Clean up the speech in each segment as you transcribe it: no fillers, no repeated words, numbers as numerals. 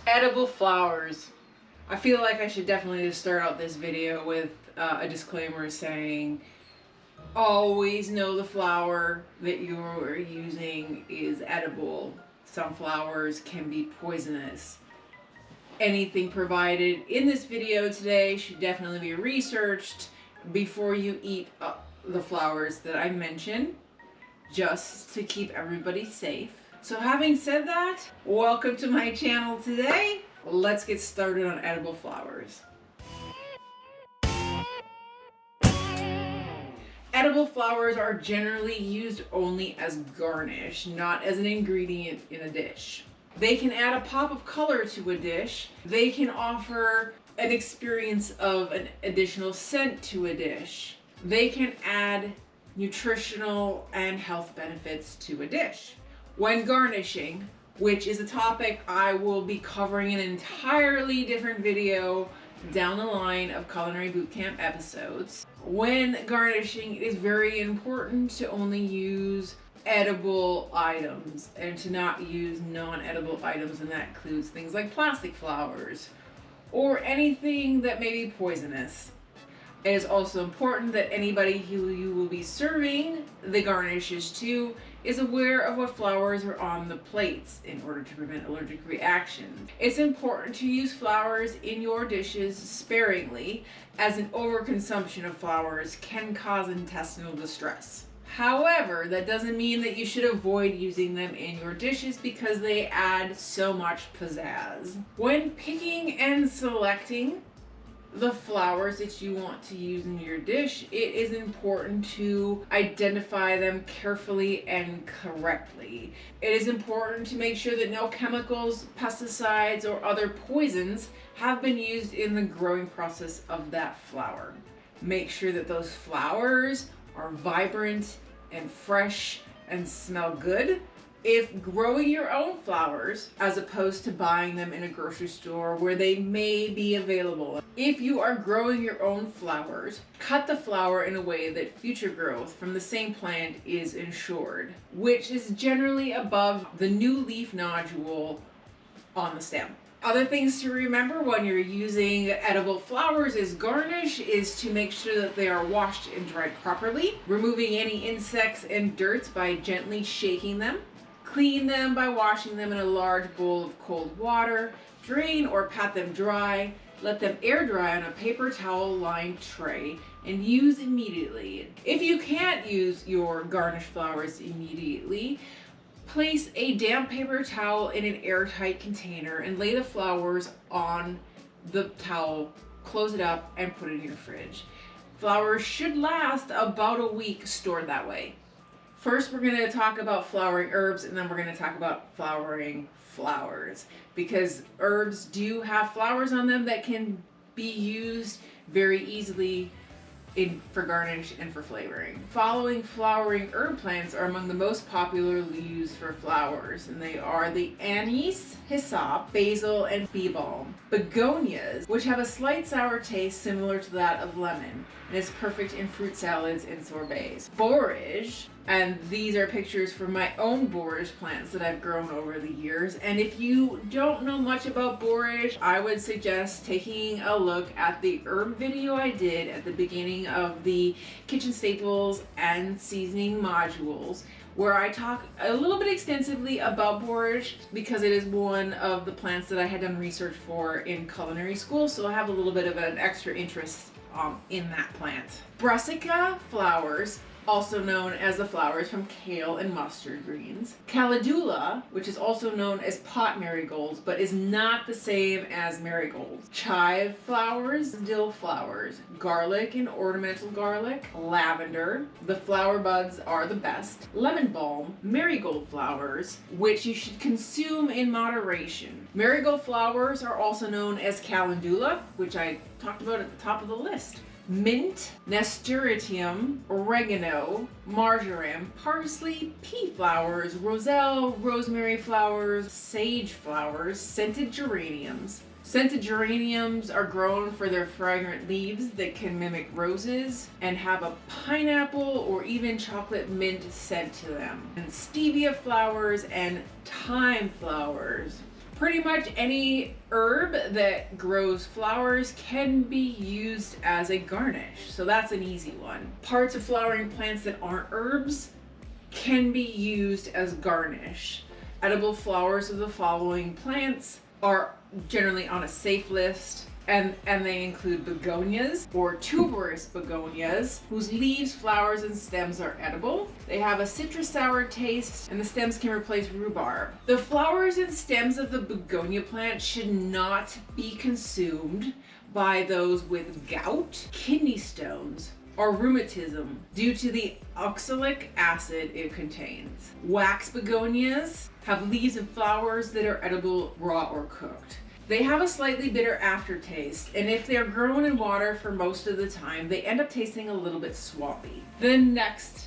Edible flowers. I feel like I should definitely start out this video with a disclaimer saying always know the flower that you're using is edible. Some flowers can be poisonous. Anything provided in this video today should definitely be researched before you eat the flowers that I mention, just to keep everybody safe. So having said that, welcome to my channel today. Let's get started on edible flowers. Edible flowers are generally used only as garnish, not as an ingredient in a dish. They can add a pop of color to a dish. They can offer an experience of an additional scent to a dish. They can add nutritional and health benefits to a dish. When garnishing, which is a topic I will be covering in an entirely different video down the line of culinary bootcamp episodes. When garnishing, it is very important to only use edible items and to not use non-edible items, and that includes things like plastic flowers or anything that may be poisonous. It is also important that anybody who you will be serving the garnishes to is aware of what flowers are on the plates in order to prevent allergic reactions. It's important to use flowers in your dishes sparingly, as an overconsumption of flowers can cause intestinal distress. However, that doesn't mean that you should avoid using them in your dishes because they add so much pizzazz. When picking and selecting the flowers that you want to use in your dish, it is important to identify them carefully and correctly. It is important to make sure that no chemicals, pesticides, or other poisons have been used in the growing process of that flower. Make sure that those flowers are vibrant and fresh and smell good. If growing your own flowers, as opposed to buying them in a grocery store where they may be available. If you are growing your own flowers, cut the flower in a way that future growth from the same plant is ensured, which is generally above the new leaf nodule on the stem. Other things to remember when you're using edible flowers as garnish is to make sure that they are washed and dried properly, removing any insects and dirt by gently shaking them. Clean them by washing them in a large bowl of cold water. Drain or pat them dry. Let them air dry on a paper towel lined tray and use immediately. If you can't use your garnished flowers immediately, place a damp paper towel in an airtight container and lay the flowers on the towel, close it up, and put it in your fridge. Flowers should last about a week stored that way. First, we're going to talk about flowering herbs, and then we're going to talk about flowering flowers, because herbs do have flowers on them that can be used very easily for garnish and for flavoring. Following flowering herb plants are among the most popularly used for flowers, and they are the Anise Hyssop, basil, and bee balm. Begonias, which have a slight sour taste similar to that of lemon, and is perfect in fruit salads and sorbets. Borage, and these are pictures from my own borage plants that I've grown over the years. And if you don't know much about borage, I would suggest taking a look at the herb video I did at the beginning of the kitchen staples and seasoning modules, where I talk a little bit extensively about borage because it is one of the plants that I had done research for in culinary school, so I have a little bit of an extra interest in that plant. Brassica flowers, also known as the flowers from kale and mustard greens. Calendula, which is also known as pot marigolds, but is not the same as marigolds. Chive flowers, dill flowers, garlic and ornamental garlic, lavender. The flower buds are the best. Lemon balm, marigold flowers, which you should consume in moderation. Marigold flowers are also known as calendula, which I talked about at the top of the list. Mint, nasturtium, oregano, marjoram, parsley, pea flowers, roselle, rosemary flowers, sage flowers, scented geraniums. Scented geraniums are grown for their fragrant leaves that can mimic roses and have a pineapple or even chocolate mint scent to them. And stevia flowers and thyme flowers. Pretty much any herb that grows flowers can be used as a garnish, so that's an easy one. Parts of flowering plants that aren't herbs can be used as garnish. Edible flowers of the following plants are generally on a safe list, and they include begonias or tuberous begonias, whose leaves, flowers, and stems are edible. They have a citrus sour taste, and the stems can replace rhubarb. The flowers and stems of the begonia plant should not be consumed by those with gout, kidney stones, or rheumatism due to the oxalic acid it contains. Wax begonias have leaves and flowers that are edible raw or cooked. They have a slightly bitter aftertaste, and if they're grown in water for most of the time, they end up tasting a little bit swampy. The next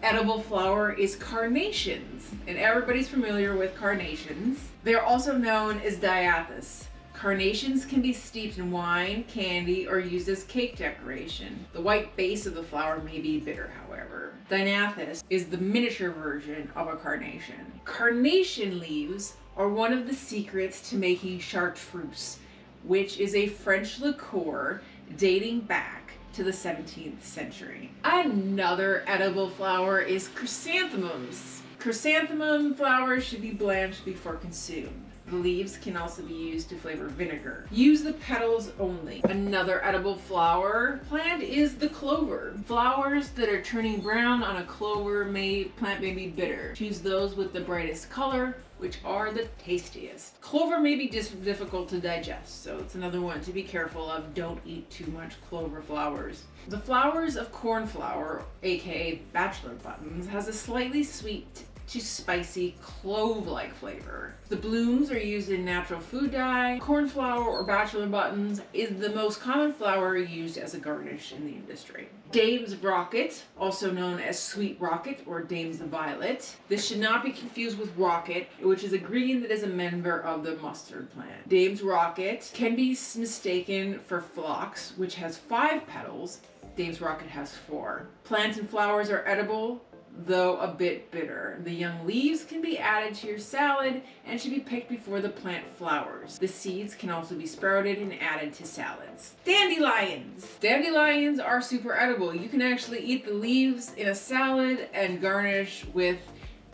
edible flower is carnations, and everybody's familiar with carnations. They're also known as diathys. Carnations can be steeped in wine, candy, or used as cake decoration. The white base of the flower may be bitter, however. Diathys is the miniature version of a carnation. Carnation leaves are one of the secrets to making chartreuse, which is a French liqueur dating back to the 17th century. Another edible flower is chrysanthemums. Chrysanthemum flowers should be blanched before consumed. The leaves can also be used to flavor vinegar. Use the petals only. Another edible flower plant is the clover. Flowers that are turning brown on a clover plant may be bitter. Choose those with the brightest color, which are the tastiest. Clover may be difficult to digest, so it's another one to be careful of. Don't eat too much clover flowers. The flowers of cornflower, aka bachelor buttons, has a slightly sweet to spicy clove-like flavor. The blooms are used in natural food dye. Cornflower or bachelor buttons is the most common flower used as a garnish in the industry. Dame's rocket, also known as sweet rocket or Dame's violet. This should not be confused with rocket, which is a green that is a member of the mustard plant. Dame's rocket can be mistaken for phlox, which has 5 petals. Dame's rocket has 4. Plants and flowers are edible, though a bit bitter. The young leaves can be added to your salad and should be picked before the plant flowers. The seeds can also be sprouted and added to salads. Dandelions! Dandelions are super edible. You can actually eat the leaves in a salad and garnish with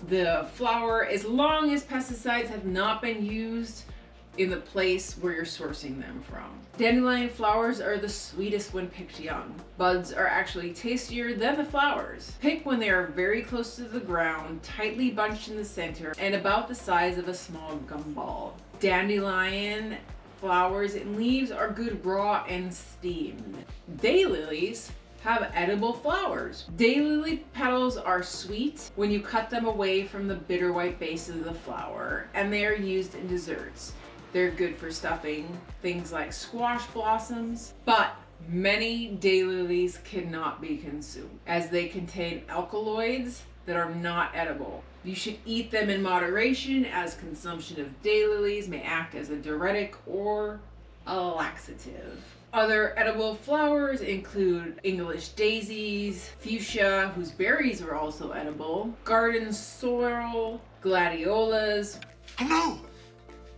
the flower as long as pesticides have not been used in the place where you're sourcing them from. Dandelion flowers are the sweetest when picked young. Buds are actually tastier than the flowers. Pick when they are very close to the ground, tightly bunched in the center, and about the size of a small gumball. Dandelion flowers and leaves are good raw and steamed. Daylilies have edible flowers. Daylily petals are sweet when you cut them away from the bitter white base of the flower, and they are used in desserts. They're good for stuffing things like squash blossoms, but many daylilies cannot be consumed as they contain alkaloids that are not edible. You should eat them in moderation, as consumption of daylilies may act as a diuretic or a laxative. Other edible flowers include English daisies, fuchsia, whose berries are also edible, garden sorrel, gladiolas. Oh no!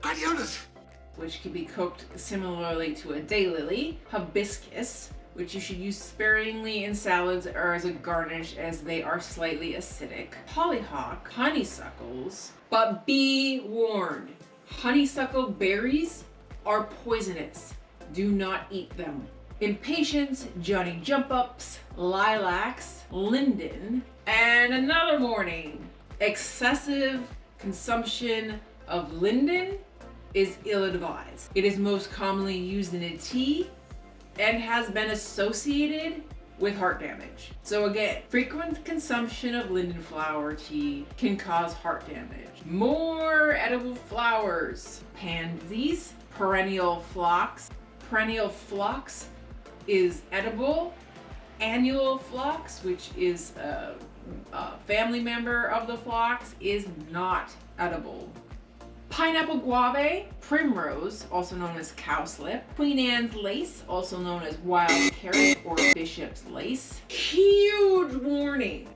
Gladiolas! Which can be cooked similarly to a daylily, hibiscus, which you should use sparingly in salads or as a garnish as they are slightly acidic, hollyhock, honeysuckles, but be warned, honeysuckle berries are poisonous. Do not eat them. Impatiens, Johnny Jump Ups, lilacs, linden, and another warning, excessive consumption of linden is ill-advised. It is most commonly used in a tea and has been associated with heart damage. So again, frequent consumption of linden flower tea can cause heart damage. More edible flowers. Pansies, perennial phlox. Perennial phlox is edible. Annual phlox, which is a family member of the phlox, is not edible. Pineapple guave, primrose, also known as cowslip, Queen Anne's lace, also known as wild carrot or bishop's lace. Huge warning!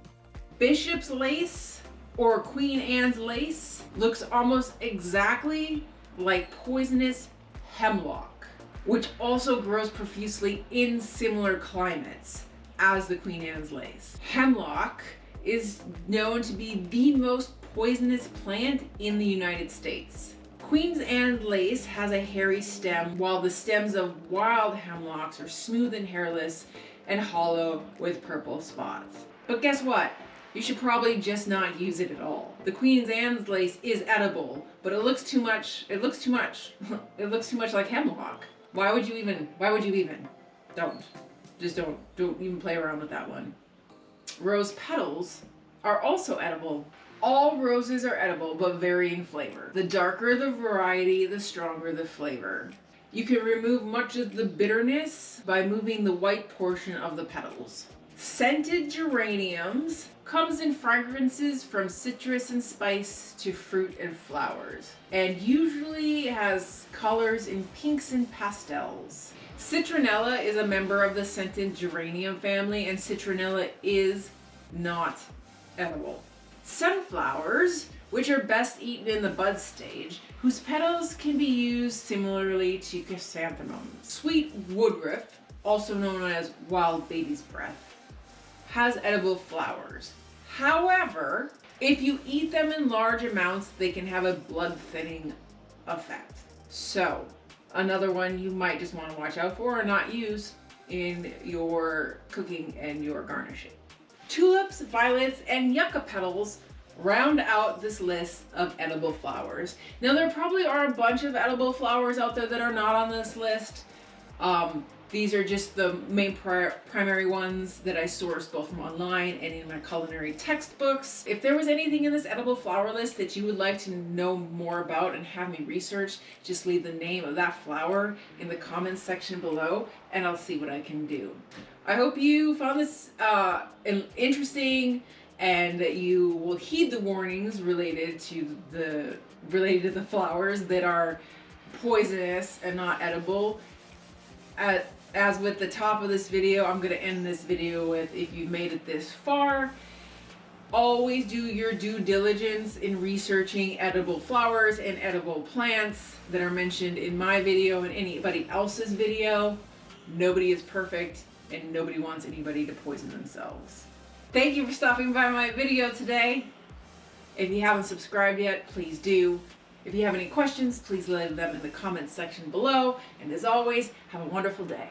Bishop's lace or Queen Anne's lace looks almost exactly like poisonous hemlock, which also grows profusely in similar climates as the Queen Anne's lace. Hemlock is known to be the most poisonous plant in the United States. Queen Anne's lace has a hairy stem, while the stems of wild hemlocks are smooth and hairless and hollow with purple spots. But guess what? You should probably just not use it at all. The Queen Anne's lace is edible, but it looks too much it looks too much like hemlock. Why would you even? Don't even play around with that one. Rose petals are also edible. All roses are edible, but vary in flavor. The darker the variety, the stronger the flavor. You can remove much of the bitterness by moving the white portion of the petals. Scented geraniums comes in fragrances from citrus and spice to fruit and flowers, and usually has colors in pinks and pastels. Citronella is a member of the scented geranium family, and citronella is not edible. Sunflowers, which are best eaten in the bud stage, whose petals can be used similarly to chrysanthemums. Sweet woodruff, also known as wild baby's breath, has edible flowers. However, if you eat them in large amounts, they can have a blood thinning effect. So, another one you might just want to watch out for or not use in your cooking and your garnishing. Tulips, violets, and yucca petals round out this list of edible flowers. Now, there probably are a bunch of edible flowers out there that are not on this list. These are just the main primary ones that I sourced both from online and in my culinary textbooks. If there was anything in this edible flower list that you would like to know more about and have me research, just leave the name of that flower in the comments section below and I'll see what I can do. I hope you found this interesting and that you will heed the warnings related to the flowers that are poisonous and not edible. As with the top of this video, I'm going to end this video with, if you've made it this far, always do your due diligence in researching edible flowers and edible plants that are mentioned in my video and anybody else's video. Nobody is perfect and nobody wants anybody to poison themselves. Thank you for stopping by my video today. If you haven't subscribed yet, please do. If you have any questions, please leave them in the comments section below. And as always, have a wonderful day.